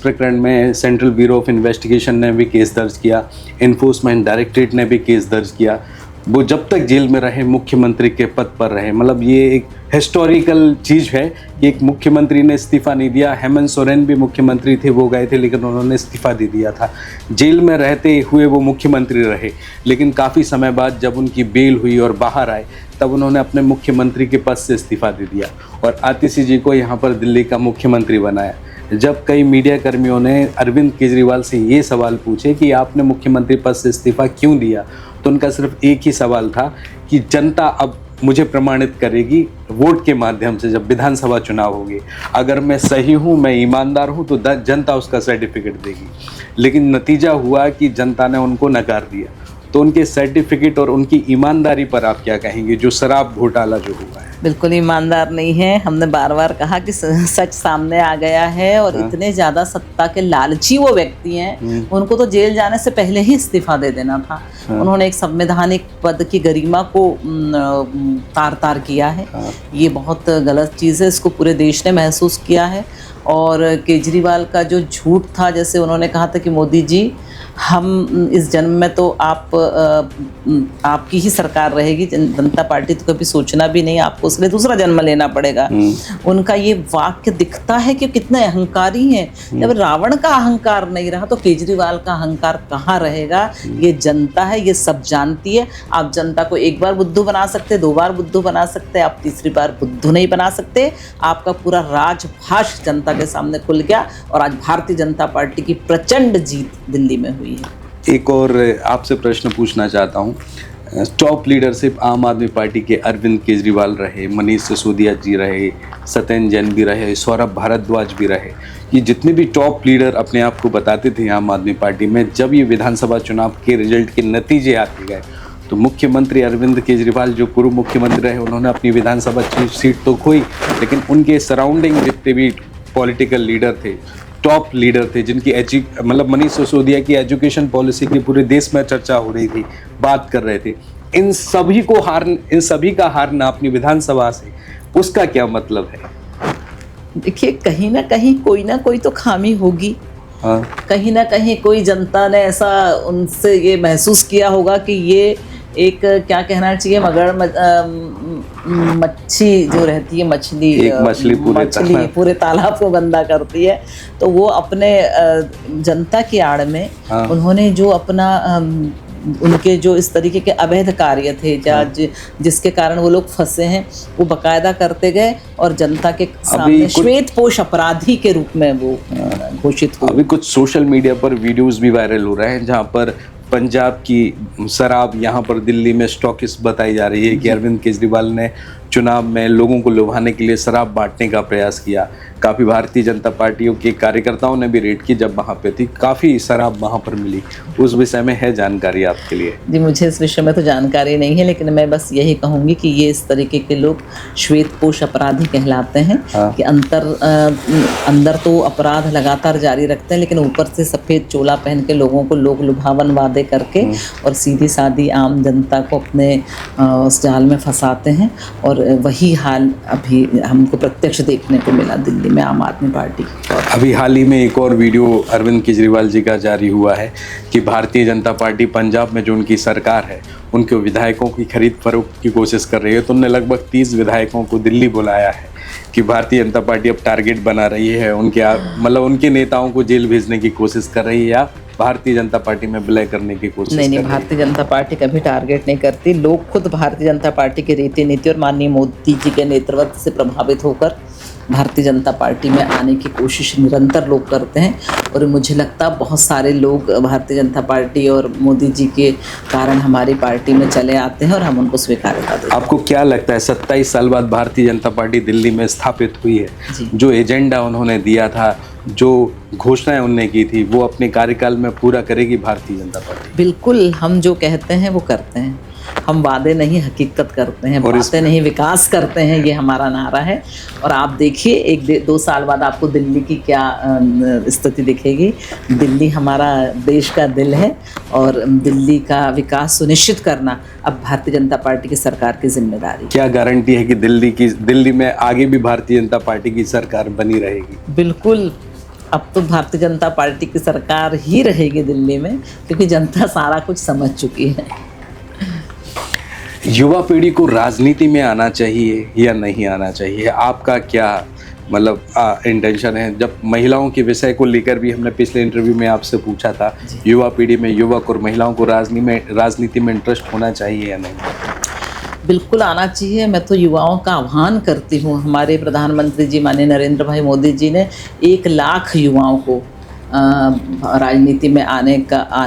प्रकरण में सेंट्रल ब्यूरो ऑफ इन्वेस्टिगेशन ने भी केस दर्ज किया, एनफोर्समेंट डायरेक्टरेट ने भी केस दर्ज किया। वो जब तक जेल में रहे मुख्यमंत्री के पद पर रहे। मतलब ये एक हिस्टोरिकल चीज़ है कि एक मुख्यमंत्री ने इस्तीफा नहीं दिया। हेमंत सोरेन भी मुख्यमंत्री थे, वो गए थे लेकिन उन्होंने इस्तीफा दे दिया था। जेल में रहते हुए वो मुख्यमंत्री रहे, लेकिन काफ़ी समय बाद जब उनकी बेल हुई और बाहर आए तब उन्होंने अपने मुख्यमंत्री के पद से इस्तीफा दे दिया और आतिशी जी को यहाँ पर दिल्ली का मुख्यमंत्री बनाया। जब कई मीडिया कर्मियों ने अरविंद केजरीवाल से ये सवाल पूछे कि आपने मुख्यमंत्री पद से इस्तीफा क्यों दिया, तो उनका सिर्फ एक ही सवाल था कि जनता अब मुझे प्रमाणित करेगी वोट के माध्यम से, जब विधानसभा चुनाव होंगे। अगर मैं सही हूँ, मैं ईमानदार हूँ, तो जनता उसका सर्टिफिकेट देगी। लेकिन नतीजा हुआ कि जनता ने उनको नकार दिया। तो उनके सर्टिफिकेट और उनकी ईमानदारी पर आप क्या कहेंगे, जो शराब घोटाला जो हुआ है? बिल्कुल ईमानदार नहीं है। हमने बार बार कहा कि सच सामने आ गया है और इतने ज़्यादा सत्ता के लालची वो व्यक्ति हैं, उनको तो जेल जाने से पहले ही इस्तीफा दे देना था। उन्होंने एक संवैधानिक पद की गरिमा को तार किया है। ये बहुत गलत चीज़ है, इसको पूरे देश ने महसूस किया है। और केजरीवाल का जो झूठ था, जैसे उन्होंने कहा था कि मोदी जी हम इस जन्म में तो आपकी ही सरकार रहेगी, जनता पार्टी तो कभी सोचना भी नहीं, आपको उसके लिए दूसरा जन्म लेना पड़ेगा। उनका ये वाक्य दिखता है कि कितने अहंकारी हैं। जब रावण का अहंकार नहीं रहा तो केजरीवाल का अहंकार कहाँ रहेगा? ये जनता है, ये सब जानती है। आप जनता को एक बार बुद्धू बना सकते, 2 बार बुद्धू बना सकते, आप तीसरी बार बुद्धू नहीं बना सकते। आपका पूरा राजभाष जनता के सामने खुल गया और आज भारतीय जनता पार्टी की प्रचंड जीत दिल्ली में हुई है। एक और आपसे प्रश्न पूछना चाहता हूँ। टॉप लीडरशिप आम आदमी पार्टी के अरविंद केजरीवाल रहे, मनीष सिसोदिया जी रहे, सत्येंद्र जैन भी रहे, सौरभ भारद्वाज भी रहे। ये जितने भी टॉप लीडर अपने आप को बताते थे आम आदमी पार्टी में, जब ये विधानसभा चुनाव के रिजल्ट के नतीजे आते गए तो मुख्यमंत्री अरविंद केजरीवाल जो पूर्व मुख्यमंत्री रहे, उन्होंने अपनी विधानसभा सीट तो खोई, लेकिन उनके सराउंडिंग जितने भी पॉलिटिकल लीडर थे, टॉप लीडर थे, जिनकी मतलब मनीष सिसोदिया की एजुकेशन पॉलिसी की पूरे देश में चर्चा हो रही थी, बात कर रहे थे, इन सभी का हारना अपनी विधानसभा से, उसका क्या मतलब है? देखिए, कहीं ना कोई तो खामी होगी। कहीं ना कहीं कोई जनता ने ऐसा उनसे ये महसूस किया होगा कि ये एक क्या कहना चाहिए, मच्छी जो रहती है, मछली, एक मछली पूरे तालाब को गंदा करती है। तो वो अपने जनता की आड़ में उन्होंने जो अपना उनके जो इस तरीके के अवैध कार्य थे जिसके कारण वो लोग फंसे हैं, वो बकायदा करते गए और जनता के सामने श्वेतपोश अपराधी के रूप में वो घोषित हुए। अभी कुछ सोशल मीडिया पर वीडियोस भी वायरल हो रहे हैं जहां पर पंजाब की शराब यहाँ पर दिल्ली में स्टॉकिस्ट बताई जा रही है कि अरविंद केजरीवाल ने चुनाव में लोगों को लुभाने के लिए शराब बांटने का प्रयास किया। काफ़ी भारतीय जनता पार्टियों के कार्यकर्ताओं ने भी रेड की जब वहाँ पे थी, काफ़ी शराब वहाँ पर मिली। उस विषय में है जानकारी आपके लिए? जी मुझे इस विषय में तो जानकारी नहीं है, लेकिन मैं बस यही कहूँगी कि ये इस तरीके के लोग श्वेतपोश अपराधी कहलाते हैं। कि अंदर तो अपराध लगातार जारी रखते हैं, लेकिन ऊपर से सफ़ेद चोला पहन के लोगों को लोग लुभावन वादे करके और सीधी सादी आम जनता को अपने उस जाल में फंसाते हैं। और वही हाल अभी हमको प्रत्यक्ष देखने को मिला दिल्ली में आम आदमी पार्टी। अभी हाल ही में एक और वीडियो अरविंद केजरीवाल जी का जारी हुआ है कि भारतीय जनता पार्टी पंजाब में जो उनकी सरकार है उनके विधायकों की खरीद फरोख्त की कोशिश कर रही है। तो उन्होंने लगभग 30 विधायकों को दिल्ली बुलाया है कि भारतीय जनता पार्टी अब टारगेट बना रही है, उनके नेताओं को जेल भेजने की कोशिश कर रही है या भारतीय जनता पार्टी में विलय करने की कोशिश कर रही है। भारतीय जनता पार्टी कभी टारगेट नहीं करती। लोग खुद भारतीय जनता पार्टी के रीति नीति और माननीय मोदी जी के नेतृत्व से प्रभावित होकर भारतीय जनता पार्टी में आने की कोशिश निरंतर लोग करते हैं। और मुझे लगता बहुत सारे लोग भारतीय जनता पार्टी और मोदी जी के कारण हमारी पार्टी में चले आते हैं और हम उनको स्वीकार्यता देते हैं। आपको क्या लगता है 27 साल बाद भारतीय जनता पार्टी दिल्ली में स्थापित हुई है, जो एजेंडा उन्होंने दिया था, जो घोषणाएं उन्होंने की थी, वो अपने कार्यकाल में पूरा करेगी भारतीय जनता पार्टी? बिल्कुल, हम जो कहते हैं वो करते हैं। हम वादे नहीं हकीकत करते हैं, बातें नहीं विकास करते हैं, ये हमारा नारा है। और आप देखिए 2 साल बाद आपको दिल्ली की क्या स्थिति दिखेगी। दिल्ली हमारा देश का दिल है और दिल्ली का विकास सुनिश्चित करना अब भारतीय जनता पार्टी की सरकार की जिम्मेदारी। क्या गारंटी है कि दिल्ली में आगे भी भारतीय जनता पार्टी की सरकार बनी रहेगी? बिल्कुल, अब तो भारतीय जनता पार्टी की सरकार ही रहेगी दिल्ली में, क्योंकि जनता सारा कुछ समझ चुकी है। युवा पीढ़ी को राजनीति में आना चाहिए या नहीं आना चाहिए? आपका क्या इंटेंशन है? जब महिलाओं के विषय को लेकर भी हमने पिछले इंटरव्यू में आपसे पूछा था, युवा पीढ़ी में युवक और महिलाओं को राजनीति में इंटरेस्ट होना चाहिए या नहीं? बिल्कुल आना चाहिए। मैं तो युवाओं का आह्वान करती हूँ। हमारे प्रधानमंत्री जी माननीय नरेंद्र भाई मोदी जी ने 1 लाख युवाओं को राजनीति में आने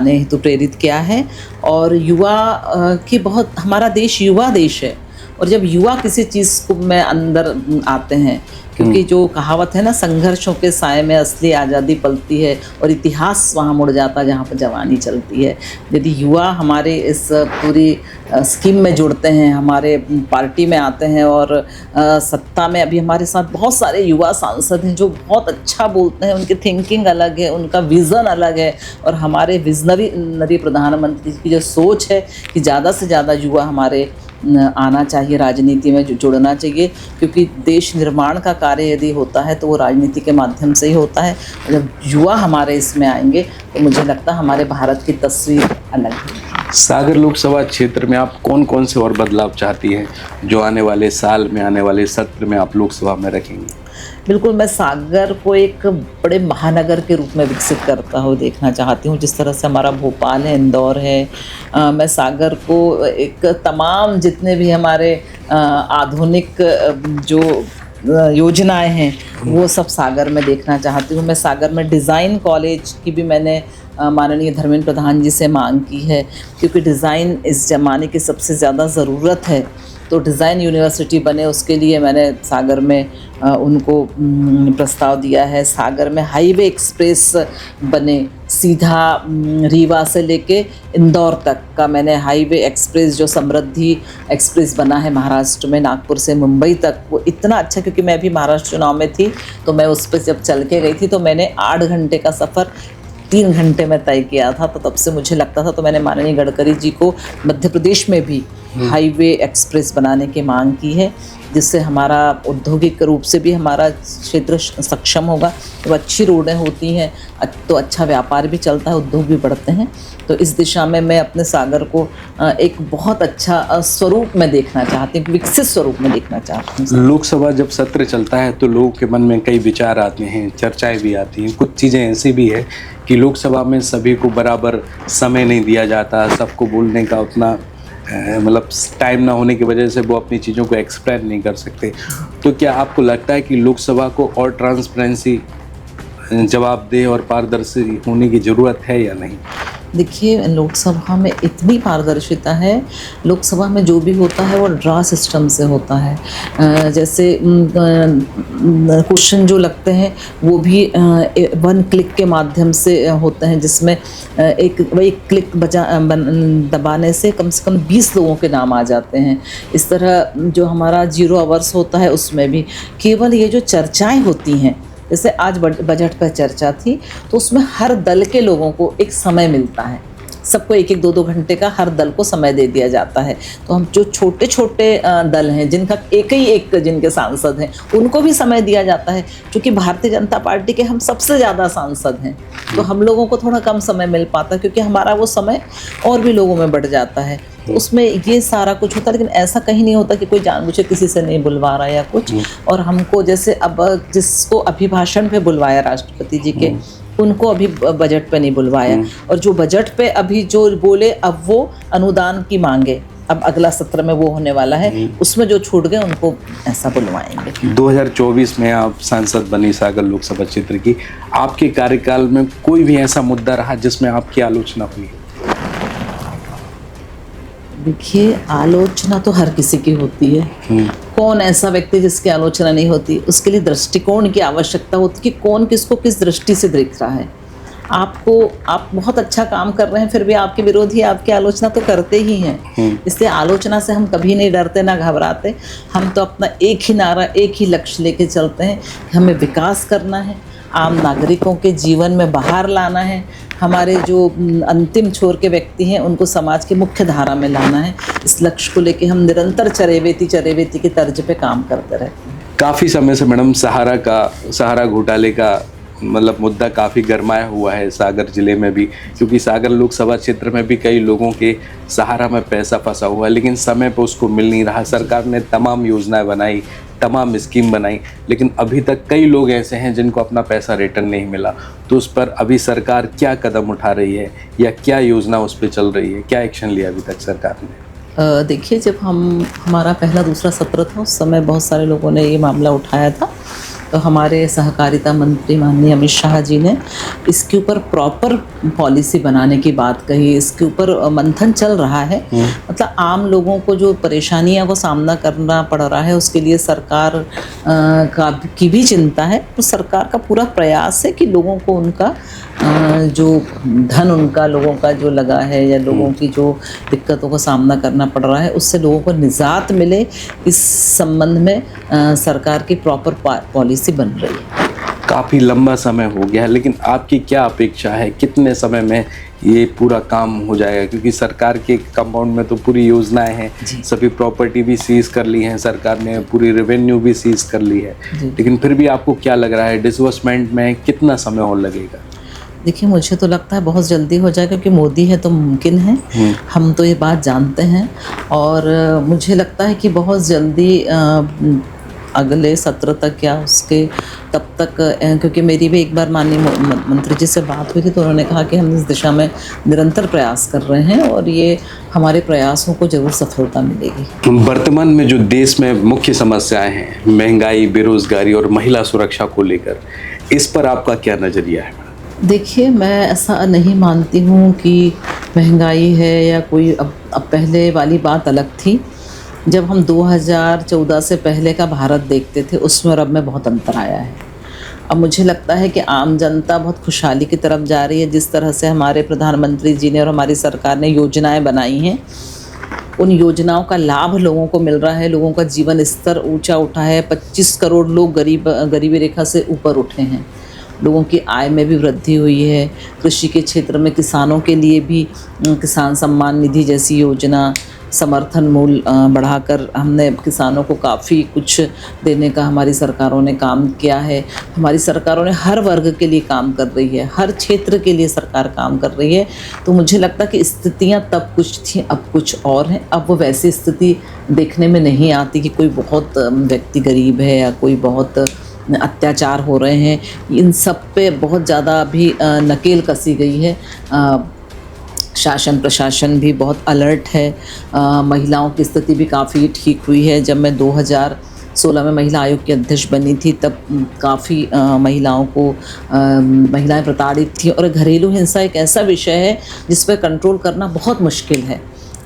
हेतु प्रेरित किया है। और युवा की बहुत, हमारा देश युवा देश है। और जब युवा किसी चीज़ को में अंदर आते हैं, क्योंकि जो कहावत है ना, संघर्षों के साए में असली आज़ादी पलती है और इतिहास वहाँ मुड़ जाता जहाँ पर जवानी चलती है। यदि युवा हमारे इस पूरी स्कीम में जुड़ते हैं, हमारे पार्टी में आते हैं और सत्ता में अभी हमारे साथ बहुत सारे युवा सांसद हैं जो बहुत अच्छा बोलते हैं, उनकी थिंकिंग अलग है, उनका विज़न अलग है। और हमारे विजनरी प्रधानमंत्री की जो सोच है कि ज़्यादा से ज़्यादा युवा हमारे आना चाहिए, राजनीति में जुड़ना चाहिए, क्योंकि देश निर्माण का कार्य यदि होता है तो वो राजनीति के माध्यम से ही होता है। जब युवा हमारे इसमें आएंगे तो मुझे लगता है हमारे भारत की तस्वीर अलग है। सागर लोकसभा क्षेत्र में आप कौन कौन से और बदलाव चाहती हैं जो आने वाले साल में, आने वाले सत्र में आप लोकसभा में रखेंगे? बिल्कुल, मैं सागर को एक बड़े महानगर के रूप में विकसित करता हुआ देखना चाहती हूँ। जिस तरह से हमारा भोपाल है, इंदौर है, मैं सागर को एक तमाम जितने भी हमारे आधुनिक जो योजनाएं हैं वो सब सागर में देखना चाहती हूँ। मैं सागर में डिज़ाइन कॉलेज की भी मैंने माननीय धर्मेंद्र प्रधान जी से मांग की है, क्योंकि डिज़ाइन इस ज़माने की सबसे ज़्यादा ज़रूरत है। तो डिज़ाइन यूनिवर्सिटी बने, उसके लिए मैंने सागर में उनको प्रस्ताव दिया है। सागर में हाईवे एक्सप्रेस बने, सीधा रीवा से लेके इंदौर तक का मैंने हाईवे एक्सप्रेस, जो समृद्धि एक्सप्रेस बना है महाराष्ट्र में, नागपुर से मुंबई तक, वो इतना अच्छा, क्योंकि मैं भी महाराष्ट्र चुनाव में थी तो मैं उस पर जब चल के गई थी तो मैंने 8 घंटे का सफ़र 3 घंटे में तय किया था। तो तब से मुझे लगता था, तो मैंने माननीय गडकरी जी को मध्य प्रदेश में भी हाईवे एक्सप्रेस बनाने की मांग की है, जिससे हमारा औद्योगिक रूप से भी हमारा क्षेत्र सक्षम होगा। तो अच्छी रोडें होती हैं तो अच्छा व्यापार भी चलता है, उद्योग भी बढ़ते हैं। तो इस दिशा में मैं अपने सागर को एक बहुत अच्छा स्वरूप में देखना चाहती हूँ, विकसित स्वरूप में देखना चाहती हूँ। लोकसभा जब सत्र चलता है तो लोगों के मन में कई विचार आते हैं, चर्चाएं भी आती हैं। कुछ चीज़ें ऐसी भी है कि लोकसभा में सभी को बराबर समय नहीं दिया जाता, सबको बोलने का उतना मतलब टाइम ना होने की वजह से वो अपनी चीज़ों को एक्सप्लेन नहीं कर सकते। तो क्या आपको लगता है कि लोकसभा को और ट्रांसपेरेंसी, जवाबदेह और पारदर्शी होने की ज़रूरत है या नहीं? देखिए, लोकसभा में इतनी पारदर्शिता है, लोकसभा में जो भी होता है वो ड्रा सिस्टम से होता है। जैसे क्वेश्चन जो लगते हैं वो भी 1 क्लिक के माध्यम से होते हैं, जिसमें एक क्लिक दबाने से कम 20 लोगों के नाम आ जाते हैं। इस तरह जो हमारा 0 आवर्स होता है उसमें भी केवल ये जो चर्चाएं होती हैं, जैसे आज बजट पर चर्चा थी तो उसमें हर दल के लोगों को एक समय मिलता है, सबको 1-1, 2-2 घंटे का हर दल को समय दे दिया जाता है। तो हम जो छोटे छोटे दल हैं जिनका एक जिनके सांसद हैं उनको भी समय दिया जाता है। क्योंकि भारतीय जनता पार्टी के हम सबसे ज़्यादा सांसद हैं तो हम लोगों को थोड़ा कम समय मिल पाता है, क्योंकि हमारा वो समय और भी लोगों में बढ़ जाता है। तो उसमें ये सारा कुछ होता है, लेकिन ऐसा कहीं नहीं होता कि कोई जानबूझ किसी से नहीं बुलवा रहा या कुछ। और हमको जैसे अब जिसको अभिभाषण पे बुलवाया राष्ट्रपति जी के, उनको अभी बजट पे नहीं बुलवाया, और जो बजट पे अभी जो बोले अब वो अनुदान की मांगे, अब अगला सत्र में वो होने वाला है, उसमें जो छूट गए उनको ऐसा बुलवाएंगे। 2024 में आप सांसद बनी सागर लोकसभा क्षेत्र की, आपके कार्यकाल में कोई भी ऐसा मुद्दा रहा जिसमें आपकी आलोचना हुई? देखिए, आलोचना तो हर किसी की होती है। कौन ऐसा व्यक्ति जिसकी आलोचना नहीं होती? उसके लिए दृष्टिकोण की आवश्यकता होती है कि कौन किसको किस दृष्टि से देख रहा है। आप बहुत अच्छा काम कर रहे हैं, फिर भी आपके विरोधी आपकी आलोचना तो करते ही हैं। इसलिए आलोचना से हम कभी नहीं डरते ना घबराते। हम तो अपना एक ही नारा, एक ही लक्ष्य लेके चलते हैं कि हमें विकास करना है, आम नागरिकों के जीवन में बहार लाना है, हमारे जो अंतिम छोर के व्यक्ति हैं उनको समाज की मुख्य धारा में लाना है। इस लक्ष्य को लेके हम निरंतर चरेवेती के तर्ज पे काम करते रहते हैं। काफ़ी समय से मैडम सहारा घोटाले का मतलब मुद्दा काफ़ी गरमाया हुआ है सागर जिले में भी, क्योंकि सागर लोकसभा क्षेत्र में भी कई लोगों के सहारा में पैसा फंसा हुआ है, लेकिन समय पर उसको मिल नहीं रहा। सरकार ने तमाम योजनाएं बनाई, तमाम स्कीम बनाई, लेकिन अभी तक कई लोग ऐसे हैं जिनको अपना पैसा रिटर्न नहीं मिला। तो उस पर अभी सरकार क्या कदम उठा रही है या क्या योजना उस पर चल रही है, क्या एक्शन लिया अभी तक सरकार ने? देखिए, जब हमारा पहला दूसरा सत्र था उस समय बहुत सारे लोगों ने ये मामला उठाया था। तो हमारे सहकारिता मंत्री माननीय अमित शाह जी ने इसके ऊपर प्रॉपर पॉलिसी बनाने की बात कही। इसके ऊपर मंथन चल रहा है। मतलब आम लोगों को जो परेशानियों को सामना करना पड़ रहा है उसके लिए सरकार की भी चिंता है। तो सरकार का पूरा प्रयास है कि लोगों को उनका जो धन उनका लोगों का जो लगा है या लोगों की जो दिक्कतों का सामना करना पड़ रहा है उससे लोगों को निजात मिले, इस संबंध में सरकार की प्रॉपर पॉलिसी बन रही है। काफ़ी लंबा समय हो गया है, लेकिन आपकी क्या अपेक्षा है, कितने समय में ये पूरा काम हो जाएगा? क्योंकि सरकार के कंपाउंड में तो पूरी योजनाएं हैं, सभी प्रॉपर्टी भी सीज कर ली हैं सरकार ने, पूरी रेवेन्यू भी सीज कर ली है, लेकिन फिर भी आपको क्या लग रहा है डिसबर्समेंट में कितना समय और लगेगा? देखिए, मुझे तो लगता है बहुत जल्दी हो जाएगा, क्योंकि मोदी है तो मुमकिन है। हम तो ये बात जानते हैं और मुझे लगता है कि बहुत जल्दी अगले सत्र तक या उसके तब तक, क्योंकि मेरी भी एक बार माननीय मंत्री जी से बात हुई थी तो उन्होंने कहा कि हम इस दिशा में निरंतर प्रयास कर रहे हैं और ये हमारे प्रयासों को जरूर सफलता मिलेगी। वर्तमान में जो देश में मुख्य समस्याएं हैं, महंगाई, बेरोजगारी और महिला सुरक्षा को लेकर, इस पर आपका क्या नज़रिया है? देखिए, मैं ऐसा नहीं मानती हूँ कि महंगाई है या कोई, अब पहले वाली बात अलग थी। जब हम 2014 से पहले का भारत देखते थे उसमें और अब में बहुत अंतर आया है। अब मुझे लगता है कि आम जनता बहुत खुशहाली की तरफ जा रही है। जिस तरह से हमारे प्रधानमंत्री जी ने और हमारी सरकार ने योजनाएं बनाई हैं, उन योजनाओं का लाभ लोगों को मिल रहा है। लोगों का जीवन स्तर ऊंचा उठा है। 25 करोड़ लोग गरीबी रेखा से ऊपर उठे हैं। लोगों की आय में भी वृद्धि हुई है। कृषि के क्षेत्र में किसानों के लिए भी किसान सम्मान निधि जैसी योजना, समर्थन मूल्य बढ़ाकर हमने किसानों को काफ़ी कुछ देने का हमारी सरकारों ने काम किया है। हमारी सरकारों ने हर वर्ग के लिए काम कर रही है, हर क्षेत्र के लिए सरकार काम कर रही है। तो मुझे लगता कि स्थितियाँ तब कुछ थी, अब कुछ और हैं। अब वो वैसी स्थिति देखने में नहीं आती कि कोई बहुत व्यक्ति गरीब है या कोई बहुत अत्याचार हो रहे हैं। इन सब पे बहुत ज़्यादा अभी नकेल कसी गई है। शासन प्रशासन भी बहुत अलर्ट है। महिलाओं की स्थिति भी काफ़ी ठीक हुई है। जब मैं 2016 में महिला आयोग की अध्यक्ष बनी थी तब काफ़ी महिलाओं को महिलाएं प्रताड़ित थी। और घरेलू हिंसा एक ऐसा विषय है जिस पर कंट्रोल करना बहुत मुश्किल है।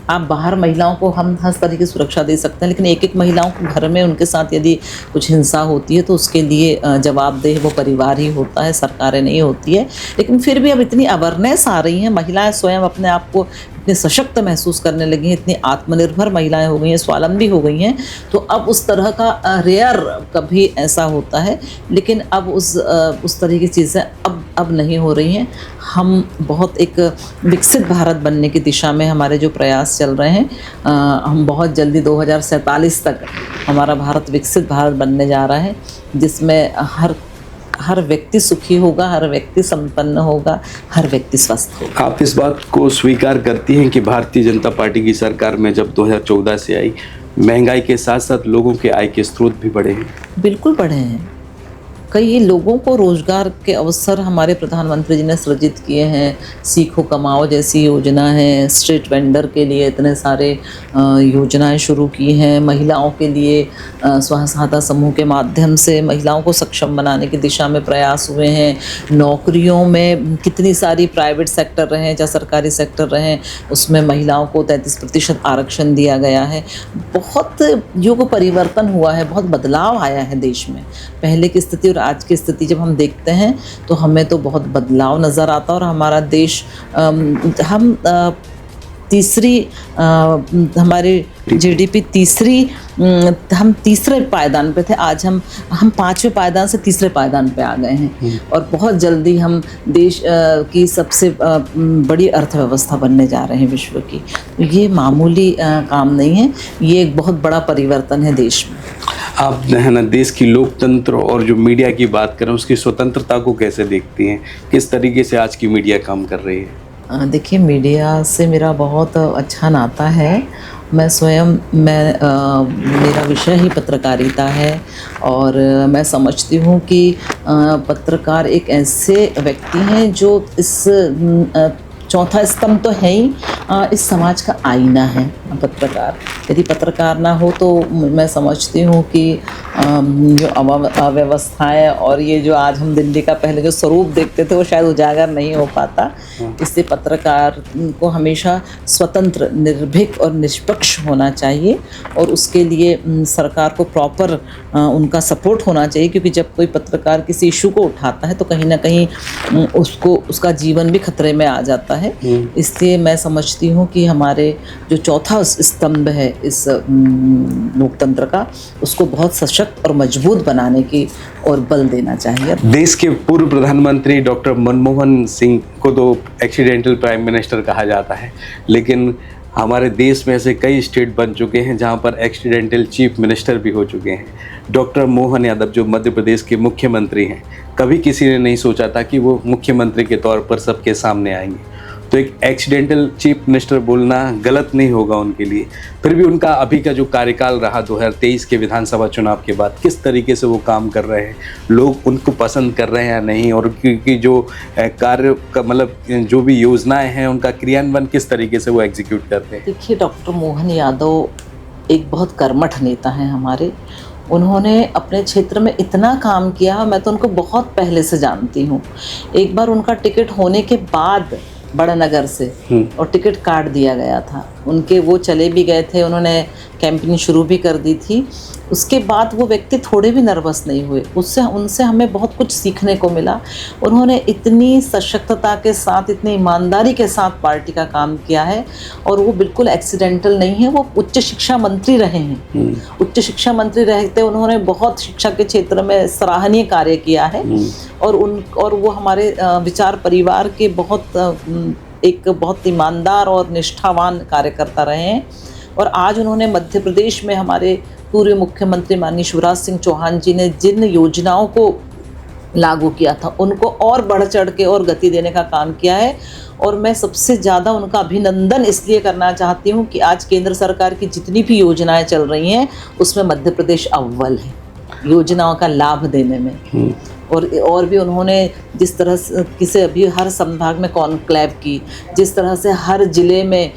आप बाहर महिलाओं को हम हर तरह की सुरक्षा दे सकते हैं, लेकिन एक एक महिलाओं को घर में उनके साथ यदि कुछ हिंसा होती है तो उसके लिए जवाबदेह वो परिवार ही होता है, सरकारें नहीं होती है। लेकिन फिर भी अब इतनी अवेयरनेस आ रही है, महिलाएं स्वयं अपने आप को इतने सशक्त महसूस करने लगी हैं, इतनी आत्मनिर्भर महिलाएं हो गई हैं, स्वावलंबी हो गई हैं। तो अब उस तरह का रेयर कभी ऐसा होता है, लेकिन अब उस तरह की चीज़ें अब नहीं हो रही हैं। हम बहुत एक विकसित भारत बनने की दिशा में हमारे जो प्रयास चल रहे हैं, हम बहुत जल्दी 2047 तक हमारा भारत विकसित भारत बनने जा रहा है, जिसमें हर व्यक्ति सुखी होगा, हर व्यक्ति संपन्न होगा, हर व्यक्ति स्वस्थ होगा। आप इस बात को स्वीकार करती हैं कि भारतीय जनता पार्टी की सरकार में जब 2014 से आई, महंगाई के साथ साथ लोगों के आय के स्रोत भी बढ़े हैं? बिल्कुल बढ़े हैं। कई लोगों को रोज़गार के अवसर हमारे प्रधानमंत्री जी ने सृजित किए हैं। सीखो कमाओ जैसी योजना है, स्ट्रीट वेंडर के लिए इतने सारे योजनाएं शुरू की हैं। महिलाओं के लिए स्वयं सहायता समूह के माध्यम से महिलाओं को सक्षम बनाने की दिशा में प्रयास हुए हैं। नौकरियों में कितनी सारी प्राइवेट सेक्टर रहे या सरकारी सेक्टर रहे, उसमें महिलाओं को 33% आरक्षण दिया गया है। बहुत युग परिवर्तन हुआ है, बहुत बदलाव आया है देश में। पहले की स्थिति और आज की स्थिति जब हम देखते हैं तो हमें तो बहुत बदलाव नज़र आता है। और हमारा देश हमारी जीडीपी हम तीसरे पायदान पे थे। आज हम 5वें पायदान से तीसरे पायदान पे आ गए हैं और बहुत जल्दी हम देश की सबसे बड़ी अर्थव्यवस्था बनने जा रहे हैं विश्व की। ये मामूली काम नहीं है, ये एक बहुत बड़ा परिवर्तन है देश में। आप है ना देश की लोकतंत्र और जो मीडिया की बात करें उसकी स्वतंत्रता को कैसे देखती हैं? किस तरीके से आज की मीडिया काम कर रही है? देखिए, मीडिया से मेरा बहुत अच्छा नाता है। मैं स्वयं मेरा विषय ही पत्रकारिता है और मैं समझती हूँ कि पत्रकार एक ऐसे व्यक्ति हैं जो इस चौथा स्तंभ तो है ही, इस समाज का आईना है पत्रकार। यदि पत्रकार ना हो तो मैं समझती हूँ कि जो अव्यवस्थाएं और ये जो आज हम दिल्ली का पहले जो स्वरूप देखते थे वो शायद उजागर नहीं हो पाता। इससे पत्रकार को हमेशा स्वतंत्र, निर्भीक और निष्पक्ष होना चाहिए और उसके लिए सरकार को प्रॉपर उनका सपोर्ट होना चाहिए, क्योंकि जब कोई पत्रकार किसी इशू को उठाता है तो कहीं ना कहीं उसका जीवन भी खतरे में आ जाता है। इसलिए मैं समझती हूँ कि हमारे जो चौथा स्तंभ है इस लोकतंत्र का, उसको बहुत सशक्त और मजबूत बनाने की और बल देना चाहिए। देश के पूर्व प्रधानमंत्री डॉक्टर मनमोहन सिंह को तो एक्सीडेंटल प्राइम मिनिस्टर कहा जाता है, लेकिन हमारे देश में ऐसे कई स्टेट बन चुके हैं जहां पर एक्सीडेंटल चीफ मिनिस्टर भी हो चुके हैं। डॉक्टर मोहन यादव जो मध्य प्रदेश के मुख्यमंत्री हैं, कभी किसी ने नहीं सोचा था कि वो मुख्यमंत्री के तौर पर सबके सामने आएंगे। तो एक एक्सीडेंटल चीफ मिनिस्टर बोलना गलत नहीं होगा उनके लिए। फिर भी उनका अभी का जो कार्यकाल रहा 2023 के विधानसभा चुनाव के बाद, किस तरीके से वो काम कर रहे हैं, लोग उनको पसंद कर रहे हैं या नहीं, और क्योंकि जो कार्य का मतलब जो भी योजनाएं हैं उनका क्रियान्वयन किस तरीके से वो एग्जीक्यूट करते हैं? देखिए, डॉक्टर मोहन यादव एक बहुत कर्मठ नेता हैं हमारे। उन्होंने अपने क्षेत्र में इतना काम किया, मैं तो उनको बहुत पहले से जानती हूँ। एक बार उनका टिकट होने के बाद बड़नगर से और टिकट काट दिया गया था उनके, वो चले भी गए थे, उन्होंने कैंपेनिंग शुरू भी कर दी थी। उसके बाद वो व्यक्ति थोड़े भी नर्वस नहीं हुए। उनसे हमें बहुत कुछ सीखने को मिला। उन्होंने इतनी सशक्तता के साथ, इतनी ईमानदारी के साथ पार्टी का काम किया है और वो बिल्कुल एक्सीडेंटल नहीं है। वो उच्च शिक्षा मंत्री रहे हैं। उच्च शिक्षा मंत्री रहते उन्होंने बहुत शिक्षा के क्षेत्र में सराहनीय कार्य किया है और वो हमारे विचार परिवार के बहुत ईमानदार और निष्ठावान कार्यकर्ता रहे हैं। और आज उन्होंने मध्य प्रदेश में हमारे पूर्व मुख्यमंत्री माननीय शिवराज सिंह चौहान जी ने जिन योजनाओं को लागू किया था उनको और बढ़ चढ़ के और गति देने का काम किया है। और मैं सबसे ज़्यादा उनका अभिनंदन इसलिए करना चाहती हूँ कि आज केंद्र सरकार की जितनी भी योजनाएं चल रही हैं उसमें मध्य प्रदेश अव्वल है योजनाओं का लाभ देने में। और भी उन्होंने जिस तरह से अभी हर संभाग में कॉन्क्लेव की, जिस तरह से हर ज़िले में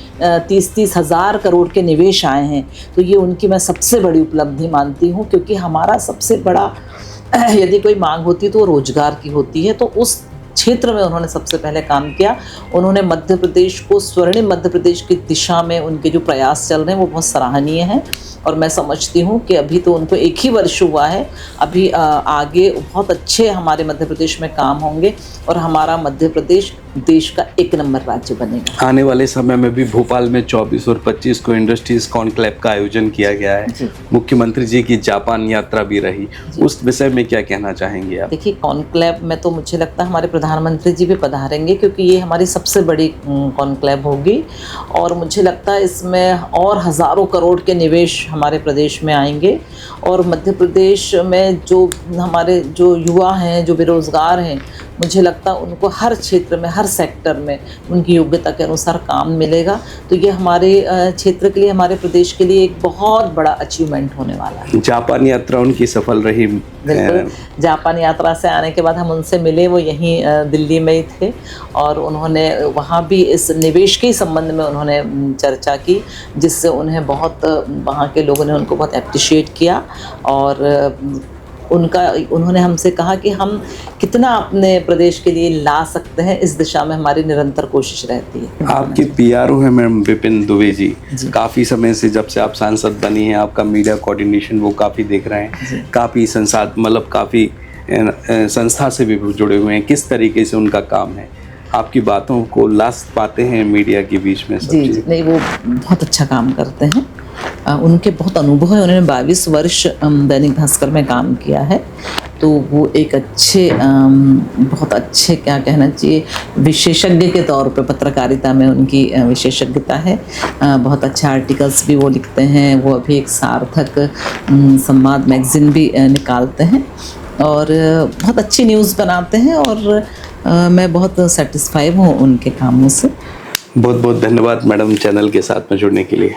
30-30 हज़ार करोड़ के निवेश आए हैं, तो ये उनकी मैं सबसे बड़ी उपलब्धि मानती हूँ। क्योंकि हमारा सबसे बड़ा यदि कोई मांग होती है तो वो रोजगार की होती है, तो उस क्षेत्र में उन्होंने सबसे पहले काम किया। उन्होंने मध्य प्रदेश को स्वर्णिम मध्य प्रदेश की दिशा में उनके जो प्रयास चल रहे हैं वो बहुत सराहनीय हैं। और मैं समझती हूँ कि अभी तो उनको 1 ही वर्ष हुआ है, अभी आगे बहुत अच्छे हमारे मध्य प्रदेश में काम होंगे और हमारा मध्य प्रदेश देश का 1 नंबर राज्य बनेगा। आने वाले समय में भी भोपाल में 24 और 25 को इंडस्ट्रीज कॉन्क्लेव का आयोजन किया गया है। मुख्यमंत्री जी की जापान यात्रा भी रही, उस विषय में क्या कहना चाहेंगे आप? देखिए, कॉन्क्लेव में तो मुझे लगता है हमारे प्रधानमंत्री जी भी पधारेंगे, क्योंकि ये हमारी सबसे बड़ी कॉन्क्लेव होगी और मुझे लगता है इसमें और हज़ारों करोड़ के निवेश हमारे प्रदेश में आएंगे। और मध्य प्रदेश में जो हमारे जो युवा हैं, जो बेरोज़गार हैं, मुझे लगता है उनको हर क्षेत्र में, हर सेक्टर में उनकी योग्यता के अनुसार काम मिलेगा। तो ये हमारे क्षेत्र के लिए, हमारे प्रदेश के लिए एक बहुत बड़ा अचीवमेंट होने वाला है। जापान यात्रा उनकी सफल रही। बिल्कुल, जापान यात्रा से आने के बाद हम उनसे मिले, वो यहीं दिल्ली में ही थे और उन्होंने वहाँ भी इस निवेश के संबंध में उन्होंने चर्चा की, जिससे उन्हें बहुत, वहाँ के लोगों ने उनको बहुत अप्रिशिएट किया। और उन्होंने हमसे कहा कि हम कितना अपने प्रदेश के लिए ला सकते हैं, इस दिशा में हमारी निरंतर कोशिश रहती है। आपकी पीआरओ है मैम विपिन दुबे जी, काफ़ी समय से, जब से आप सांसद बनी हैं, आपका मीडिया कोऑर्डिनेशन वो काफ़ी देख रहे हैं, काफ़ी काफ़ी संस्था से भी जुड़े हुए हैं। किस तरीके से उनका काम है, आपकी बातों को ला पाते हैं मीडिया के बीच में? जी, नहीं, वो बहुत अच्छा काम करते हैं, उनके बहुत अनुभव है। उन्होंने 22 वर्ष दैनिक भास्कर में काम किया है, तो वो एक अच्छे, बहुत अच्छे, क्या कहना चाहिए, विशेषज्ञ के तौर पे पत्रकारिता में उनकी विशेषज्ञता है। बहुत अच्छे आर्टिकल्स भी वो लिखते हैं। वो अभी एक सार्थक संवाद मैगज़ीन भी निकालते हैं और बहुत अच्छी न्यूज़ बनाते हैं और मैं बहुत सेटिस्फाइड हूँ उनके कामों से। बहुत बहुत धन्यवाद मैडम चैनल के साथ में जुड़ने के लिए।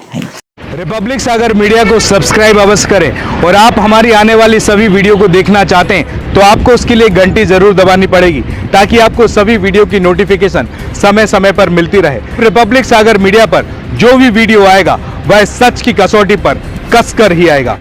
रिपब्लिक सागर मीडिया को सब्सक्राइब अवश्य करें और आप हमारी आने वाली सभी वीडियो को देखना चाहते हैं तो आपको उसके लिए घंटी जरूर दबानी पड़ेगी, ताकि आपको सभी वीडियो की नोटिफिकेशन समय समय पर मिलती रहे। रिपब्लिक सागर मीडिया पर जो भी वीडियो आएगा वह सच की कसौटी पर कसकर ही आएगा।